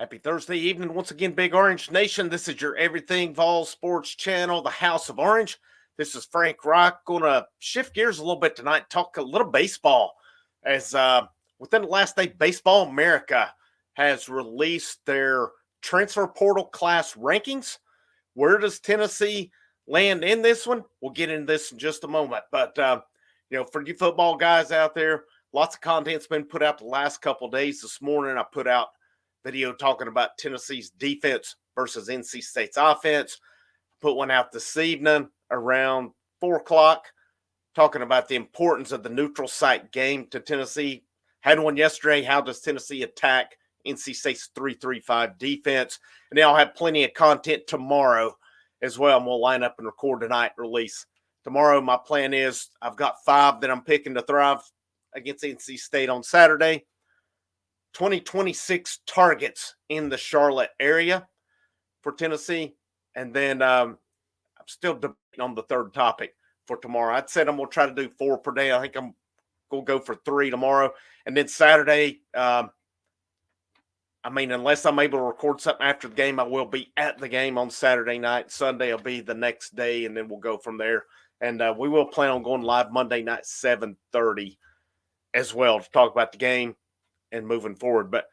Happy Thursday evening once again, Big Orange Nation. This is your Everything Vols Sports channel, the House of Orange. This is Frank Rock. Going to shift gears a little bit tonight, talk a little baseball. As within the last day, Baseball America has released their transfer portal class rankings. Where does Tennessee land in this one? We'll get into this in just a moment. But, for you football guys out there, lots of content's been put out the last couple of days. This morning, I put out video talking about Tennessee's defense versus NC State's offense. Put one out this evening around 4 o'clock talking about the importance of the neutral site game to Tennessee. Had one yesterday. How does Tennessee attack NC State's 3-3-5 defense? And they'll have plenty of content tomorrow as well. And we'll line up and record tonight, release tomorrow. My plan is I've got 5 that I'm picking to thrive against NC State on Saturday. 2026 targets in the Charlotte area for Tennessee. And then I'm still debating on the third topic for tomorrow. I'd said I'm going to try to do 4 per day. I think I'm going to go for 3 tomorrow. And then Saturday, unless I'm able to record something after the game, I will be at the game on Saturday night. Sunday will be the next day, and then we'll go from there. And we will plan on going live Monday night, 7:30 as well to talk about the game and moving forward. But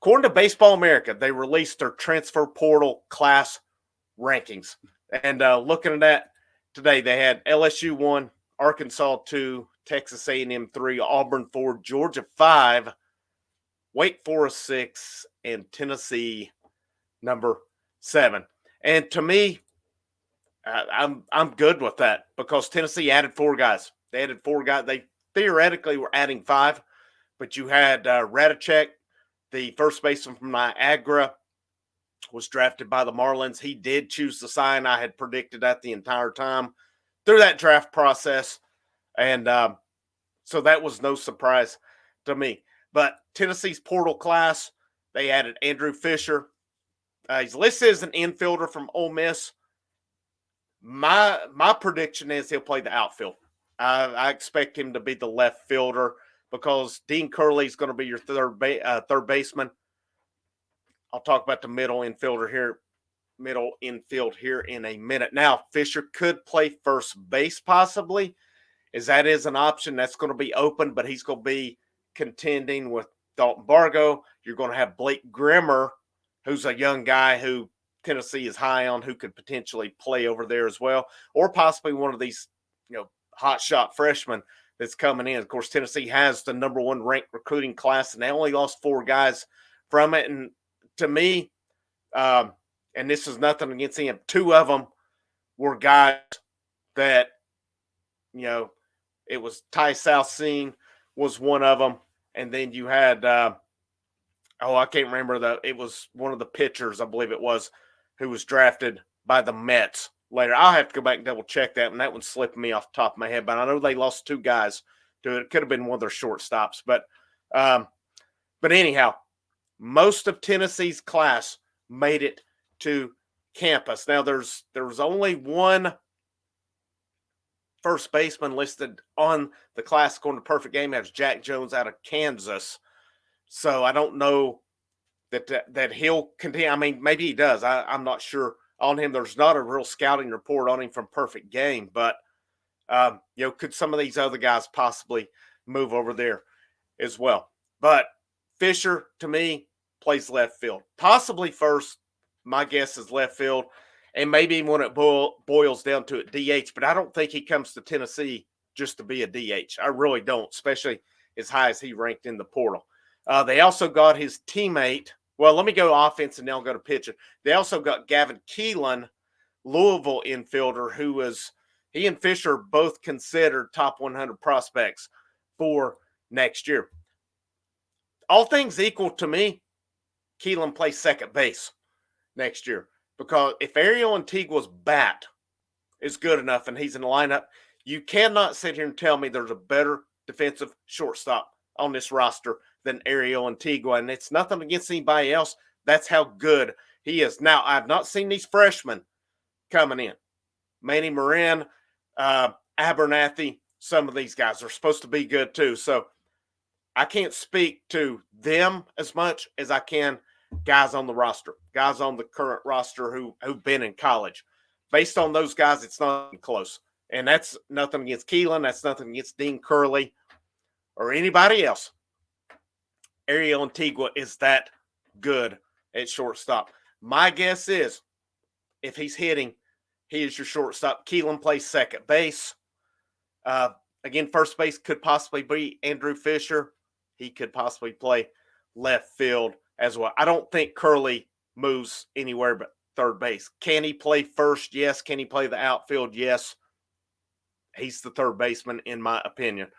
according to Baseball America, they released their transfer portal class rankings. And looking at that today, they had LSU 1, Arkansas 2, Texas A&M 3, Auburn 4, Georgia 5, Wake Forest 6, and Tennessee number 7. And to me, I'm good with that because Tennessee added 4 guys. They added 4 guys. They theoretically were adding 5. But you had Radicek, the first baseman from Niagara, was drafted by the Marlins. He did choose to sign. I had predicted that the entire time through that draft process. And so that was no surprise to me. But Tennessee's portal class, they added Andrew Fisher. He's listed as an infielder from Ole Miss. My prediction is he'll play the outfield. I expect him to be the left fielder, because Dean Curley is going to be your third baseman. I'll talk about the middle infield here in a minute. Now, Fisher could play first base possibly, as that is an option that's going to be open, but he's going to be contending with Dalton Bargo. You're going to have Blake Grimmer, who's a young guy who Tennessee is high on, who could potentially play over there as well, or possibly one of these, hot shot freshmen that's coming in. Of course, Tennessee has the number 1 ranked recruiting class, and they only lost 4 guys from it. And to me, and this is nothing against him, 2 of them were guys that, it was Ty Southseen was one of them. And then you had, I can't remember it was one of the pitchers, I believe it was, who was drafted by the Mets later. I'll have to go back and double check that, and that one's slipping me off the top of my head. But I know they lost 2 guys to it. It could have been one of their shortstops. But anyhow, most of Tennessee's class made it to campus. Now, there was only 1 first baseman listed on the class according to Perfect Game. That was Jack Jones out of Kansas. So I don't know that he'll continue. Maybe he does. I'm not sure on him. There's not a real scouting report on him from Perfect Game, but could some of these other guys possibly move over there as well? But Fisher, to me, plays left field, possibly first. My guess is left field, and maybe when it boils down to it, DH. But I don't think he comes to Tennessee just to be a DH. I really don't, especially as high as he ranked in the portal. They also got his teammate. Well, let me go offense and then I'll go to pitching. They also got Gavin Keelan, Louisville infielder, he and Fisher both considered top 100 prospects for next year. All things equal to me, Keelan plays second base next year, because if Ariel Antigua's bat is good enough and he's in the lineup, you cannot sit here and tell me there's a better defensive shortstop on this roster than Ariel Antigua. And it's nothing against anybody else. That's how good he is. Now, I've not seen these freshmen coming in. Manny Marin, Abernathy, some of these guys are supposed to be good too. So I can't speak to them as much as I can guys on the roster, guys on the current roster who've been in college. Based on those guys, it's not close. And that's nothing against Keelan. That's nothing against Dean Curley or anybody else. Ariel Antigua is that good at shortstop. My guess is if he's hitting, he is your shortstop. Keelan plays second base. Again, first base could possibly be Andrew Fisher. He could possibly play left field as well. I don't think Curley moves anywhere but third base. Can he play first? Yes. Can he play the outfield? Yes. He's the third baseman, in my opinion,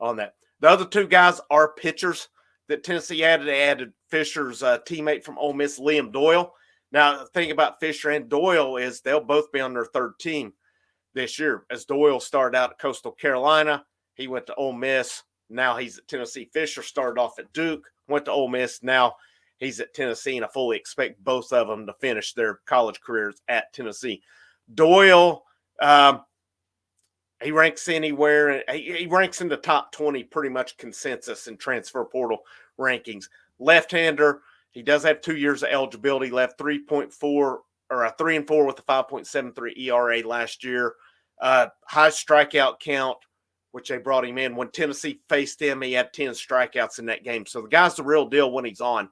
on that. The other two guys are pitchers that Tennessee added. They added Fisher's teammate from Ole Miss, Liam Doyle. Now, the thing about Fisher and Doyle is they'll both be on their third team this year. As Doyle started out at Coastal Carolina, he went to Ole Miss. Now he's at Tennessee. Fisher started off at Duke, went to Ole Miss. Now he's at Tennessee, and I fully expect both of them to finish their college careers at Tennessee. Doyle, he ranks anywhere. He ranks in the top 20 pretty much consensus in transfer portal rankings. Left-hander, he does have 2 years of eligibility left, 3.4 or a 3-4 with a 5.73 ERA last year. High strikeout count, which they brought him in. When Tennessee faced him, he had 10 strikeouts in that game. So the guy's the real deal when he's on.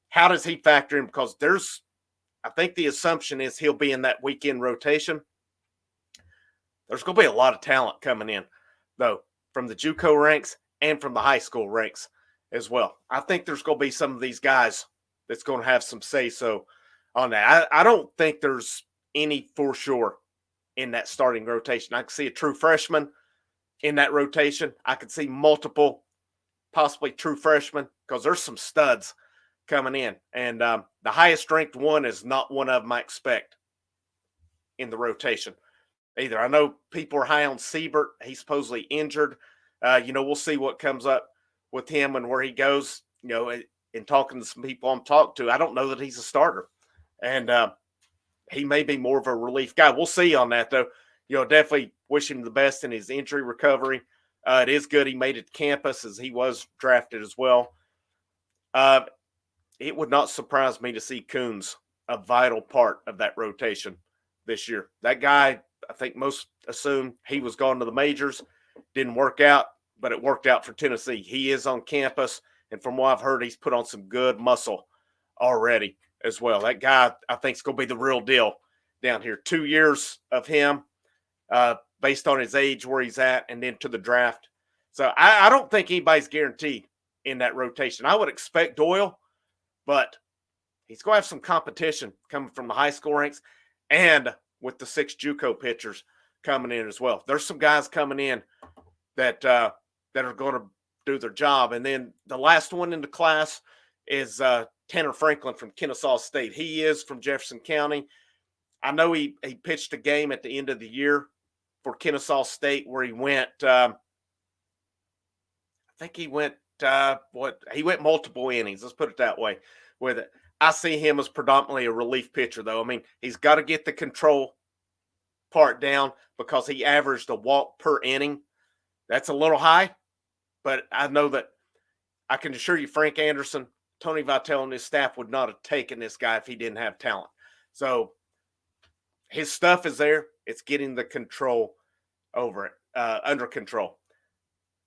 How does he factor in? Because I think the assumption is he'll be in that weekend rotation. There's going to be a lot of talent coming in, though, from the JUCO ranks and from the high school ranks as well. I think there's going to be some of these guys that's going to have some say-so on that. I don't think there's any for sure in that starting rotation. I can see a true freshman in that rotation. I could see multiple, possibly true freshmen, because there's some studs coming in. And the highest ranked one is not one of them I expect in the rotation either. I know people are high on Siebert. He's supposedly injured. We'll see what comes up with him and where he goes. In talking to some people I'm talking to, I don't know that he's a starter. And he may be more of a relief guy. We'll see on that, though. Definitely wish him the best in his injury recovery. It is good he made it to campus as he was drafted as well. It would not surprise me to see Coons a vital part of that rotation this year. That guy, I think most assumed he was gone to the majors. Didn't work out, but it worked out for Tennessee. He is on campus, and from what I've heard, he's put on some good muscle already as well. That guy, I think, is going to be the real deal down here. 2 years of him based on his age, where he's at, and then to the draft. So I don't think anybody's guaranteed in that rotation. I would expect Doyle, but he's going to have some competition coming from the high school ranks and with the 6 JUCO pitchers coming in as well. There's some guys coming in that are going to do their job. And then the last one in the class is Tanner Franklin from Kennesaw State. He is from Jefferson County. I know he pitched a game at the end of the year for Kennesaw State where he went he went multiple innings. Let's put it that way with it. I see him as predominantly a relief pitcher, though. I mean, he's got to get the control part down because he averaged a walk per inning. That's a little high, but I know that I can assure you Frank Anderson, Tony Vitale, and his staff would not have taken this guy if he didn't have talent. So his stuff is there. It's getting the control over it, under control.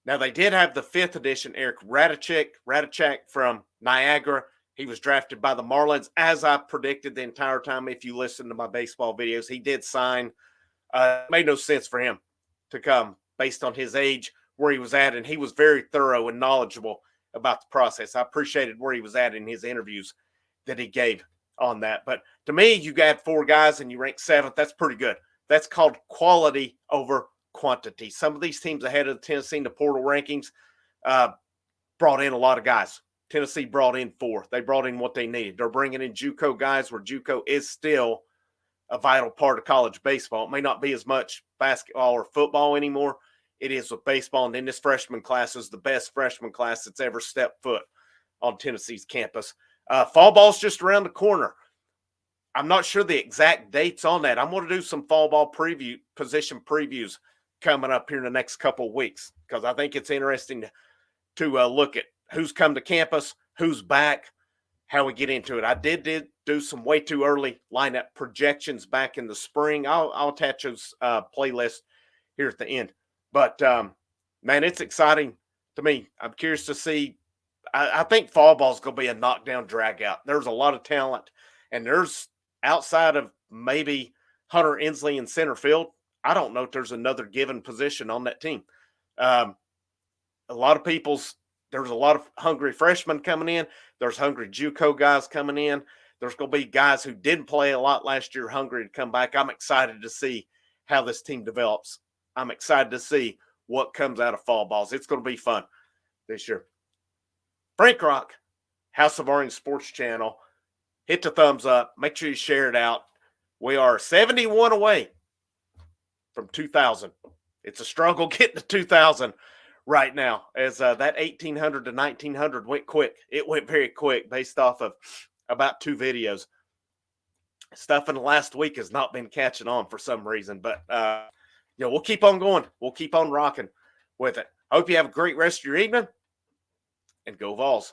Now, they did have the 5th edition, Eric Radachek from Niagara. He was drafted by the Marlins, as I predicted the entire time. If you listen to my baseball videos, he did sign. It made no sense for him to come based on his age, where he was at, and he was very thorough and knowledgeable about the process. I appreciated where he was at in his interviews that he gave on that. But to me, you got 4 guys and you rank 7th. That's pretty good. That's called quality over quantity. Some of these teams ahead of Tennessee in the portal rankings brought in a lot of guys. Tennessee brought in 4. They brought in what they needed. They're bringing in JUCO guys where JUCO is still a vital part of college baseball. It may not be as much basketball or football anymore. It is with baseball. And then this freshman class is the best freshman class that's ever stepped foot on Tennessee's campus. Fall ball's just around the corner. I'm not sure the exact dates on that. I'm going to do some fall ball position previews coming up here in the next couple of weeks because I think it's interesting to look at who's come to campus, who's back, how we get into it. I did do some way too early lineup projections back in the spring. I'll attach those playlists here at the end. But man, it's exciting to me. I'm curious to see. I think fall ball is going to be a knockdown drag out. There's a lot of talent, and there's outside of maybe Hunter Inslee in center field. I don't know if there's another given position on that team. Um, a lot of there's a lot of hungry freshmen coming in. There's hungry JUCO guys coming in. There's going to be guys who didn't play a lot last year hungry to come back. I'm excited to see how this team develops. I'm excited to see what comes out of fall balls. It's going to be fun this year. Frank Rock, House of Orange Sports Channel. Hit the thumbs up. Make sure you share it out. We are 71 away from 2,000. It's a struggle getting to 2,000 right now, as that 1,800 to 1,900 went quick. It went very quick based off of about 2 videos. Stuff in the last week has not been catching on for some reason, but we'll keep on going. We'll keep on rocking with it. Hope you have a great rest of your evening, and go Vols.